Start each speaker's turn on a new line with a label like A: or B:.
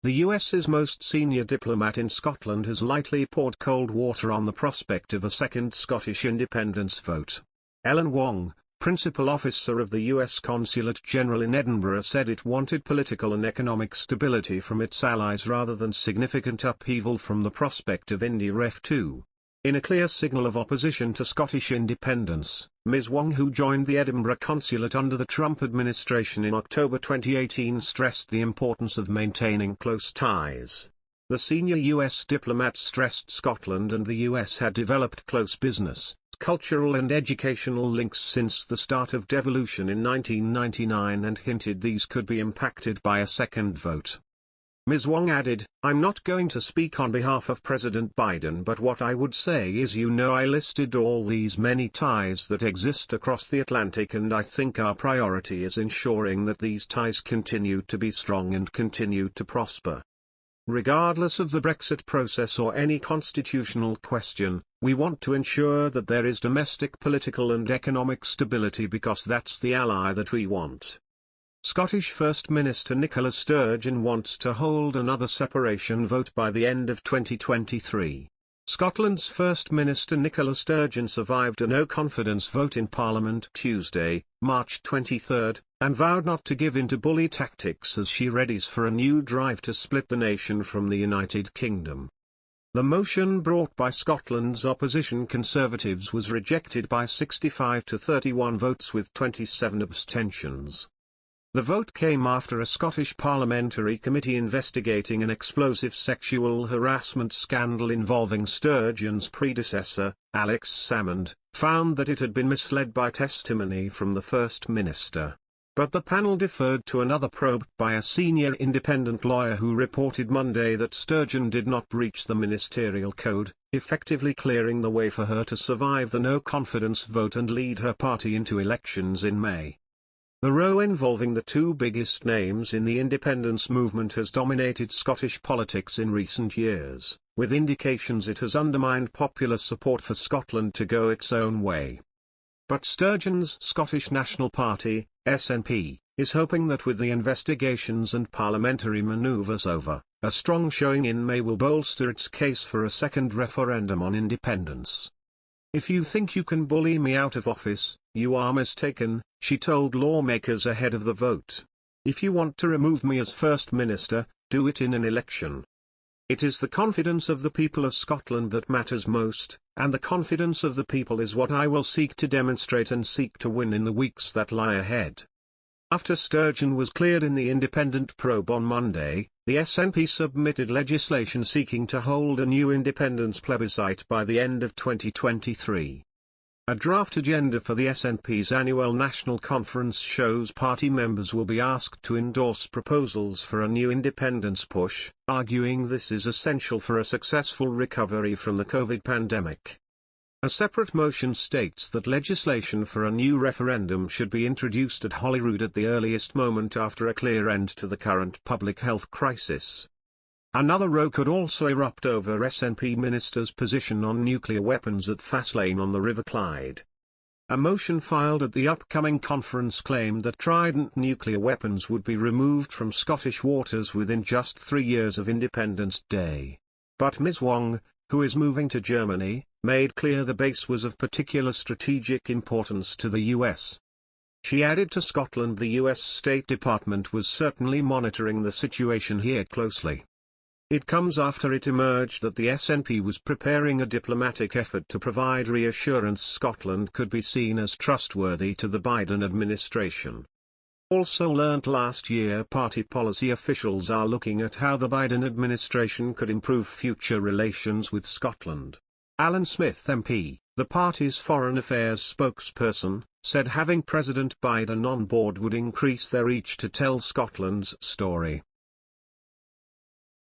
A: The US's most senior diplomat in Scotland has lightly poured cold water on the prospect of a second Scottish independence vote. Ellen Wong, principal officer of the US Consulate General in Edinburgh, said it wanted political and economic stability from its allies rather than significant upheaval from the prospect of Indy Ref 2. In a clear signal of opposition to Scottish independence, Ms. Wong, who joined the Edinburgh Consulate under the Trump administration in October 2018, stressed the importance of maintaining close ties. The senior US diplomat stressed Scotland and the US had developed close business, cultural and educational links since the start of devolution in 1999 and hinted these could be impacted by a second vote. Ms. Wong added, "I'm not going to speak on behalf of President Biden, but what I would say is, I listed all these many ties that exist across the Atlantic, and I think our priority is ensuring that these ties continue to be strong and continue to prosper. Regardless of the Brexit process or any constitutional question, we want to ensure that there is domestic political and economic stability because that's the ally that we want." Scottish First Minister Nicola Sturgeon wants to hold another separation vote by the end of 2023. Scotland's First Minister Nicola Sturgeon survived a no-confidence vote in Parliament Tuesday, March 23, and vowed not to give in to bully tactics as she readies for a new drive to split the nation from the United Kingdom. The motion brought by Scotland's opposition Conservatives was rejected by 65 to 31 votes with 27 abstentions. The vote came after a Scottish parliamentary committee investigating an explosive sexual harassment scandal involving Sturgeon's predecessor, Alex Salmond, found that it had been misled by testimony from the First Minister. But the panel deferred to another probe by a senior independent lawyer who reported Monday that Sturgeon did not breach the ministerial code, effectively clearing the way for her to survive the no-confidence vote and lead her party into elections in May. The row involving the two biggest names in the independence movement has dominated Scottish politics in recent years, with indications it has undermined popular support for Scotland to go its own way. But Sturgeon's Scottish National Party, SNP, is hoping that with the investigations and parliamentary manoeuvres over, a strong showing in May will bolster its case for a second referendum on independence. "If you think you can bully me out of office, you are mistaken," she told lawmakers ahead of the vote. "If you want to remove me as First Minister, do it in an election. It is the confidence of the people of Scotland that matters most, and the confidence of the people is what I will seek to demonstrate and seek to win in the weeks that lie ahead." After Sturgeon was cleared in the independent probe on Monday, the SNP submitted legislation seeking to hold a new independence plebiscite by the end of 2023. A draft agenda for the SNP's annual national conference shows party members will be asked to endorse proposals for a new independence push, arguing this is essential for a successful recovery from the COVID pandemic. A separate motion states that legislation for a new referendum should be introduced at Holyrood at the earliest moment after a clear end to the current public health crisis. Another row could also erupt over SNP ministers' position on nuclear weapons at Fastlane on the River Clyde. A motion filed at the upcoming conference claimed that Trident nuclear weapons would be removed from Scottish waters within just 3 years of Independence Day. But Ms. Wong, who is moving to Germany, made clear the base was of particular strategic importance to the US. She added to Scotland the US State Department was certainly monitoring the situation here closely. It comes after it emerged that the SNP was preparing a diplomatic effort to provide reassurance Scotland could be seen as trustworthy to the Biden administration. Also learnt last year, party policy officials are looking at how the Biden administration could improve future relations with Scotland. Alan Smith MP, the party's foreign affairs spokesperson, said having President Biden on board would increase their reach to tell Scotland's story.